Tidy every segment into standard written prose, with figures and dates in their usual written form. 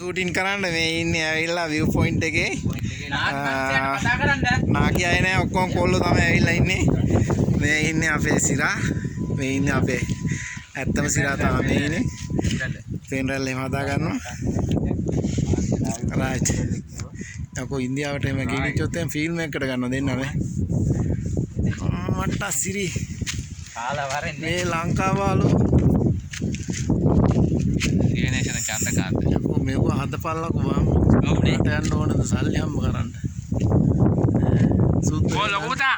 Shooting කරන්න මේ ඉන්නේ ඇවිල්ලා view point එකේ. නාකි අය නෑ ඔක්කොම කොල්ලෝ තමයි ඇවිල්ලා ඉන්නේ. මේ ඉන්නේ අපේ සිරා. මේ ඉන්නේ අපේ ඇත්තම සිරා තමයි මේ ඉන්නේ. ෆෙනරල් එහෙම හදා ගන්නවා. රයිට්. යකෝ ඉන්දියාවට එම ගෙනිච්චොත් එම් ෆිල්ම් එකකට ගන්න දෙන්නා නේ. මට සිරි. කාලා වරෙන්නේ. මේ ලංකාවලු. ඉරිනේෂන් චන්දකාන්ත. යකෝ මේක හදපල්ලකෝ වම්. ඔව්නේ. යන්න ඕනද සල්ලි හම්බ කරන්න. සුදු. ඕ ලොකුතා.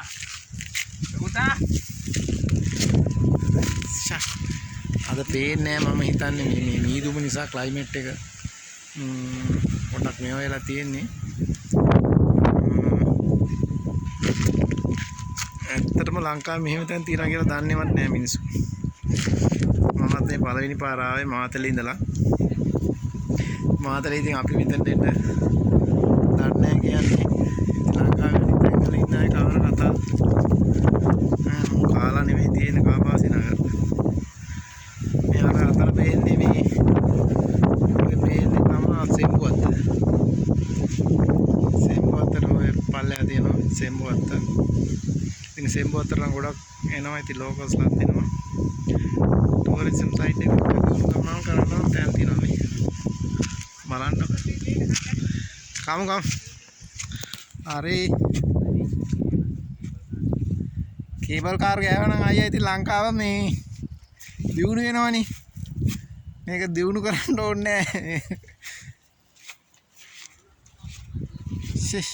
ලොකුතා. අද පේන්නේ මම හිතන්නේ මේ මීදුම නිසා ක්ලයිමේට් එක පොඩ්ඩක් මේව වෙලා තියෙන්නේ. ඇත්තටම ලංකාවේ මෙහෙම තැන් තියනවා කියලා දන්නේවත් නැහැ මිනිස්සු. මමත් මේ පළවෙනි පාර ආවේ මාතලේ ඉඳලා. මාතලේ ඉතින් අපි මෙතනට එන්න දන්නේ නැහැ කියන්නේ. ලංකාවේ ඉඳන් ඉන්න අය කවර කතාවද? කාලා නෙමෙයි තියෙන කාපාසි නගර. මේ අතර පේන්නේ මේ පේන්නේ තමයි සෙම්බුවත්ත. සෙම්බුවත්තට ඔය පල්ලෙහා තියෙනවා සෙම්බුවත්ත. ඉතින් සෙම්බුවත්තට නම් ගොඩක් එනවා. ඉතින් ලෝකල්ස්ලා දෙනවා. ටුවරිසම් සයිට් එකකට ගමන් කරනවා තැන් තියෙනවා මේ. බලන්න. කමු. හරි. කේබල් කාර් ගෑවනම් අයියා ඉතින් ලංකාව මේ දියුණු වෙනවනේ. මේක දියුණු කරන්න ඕනේ නැහැ. ෂිෂ්.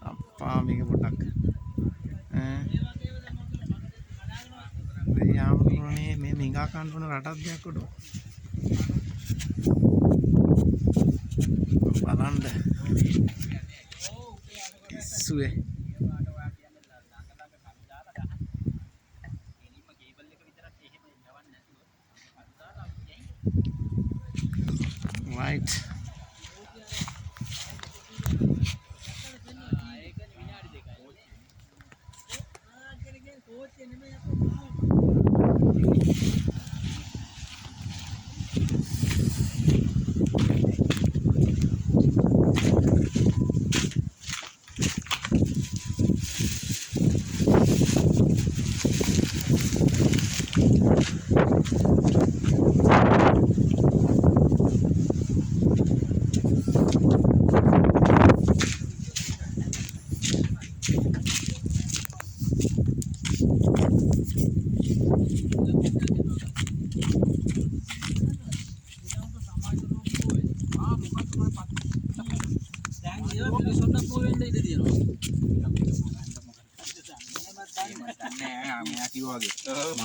අප්පා මේක පොඩ්ඩක්. මේ මිගා කන්න ඕන රටක් දෙයක් උඩ. බලන්න. ඉස්සුවේ. Right.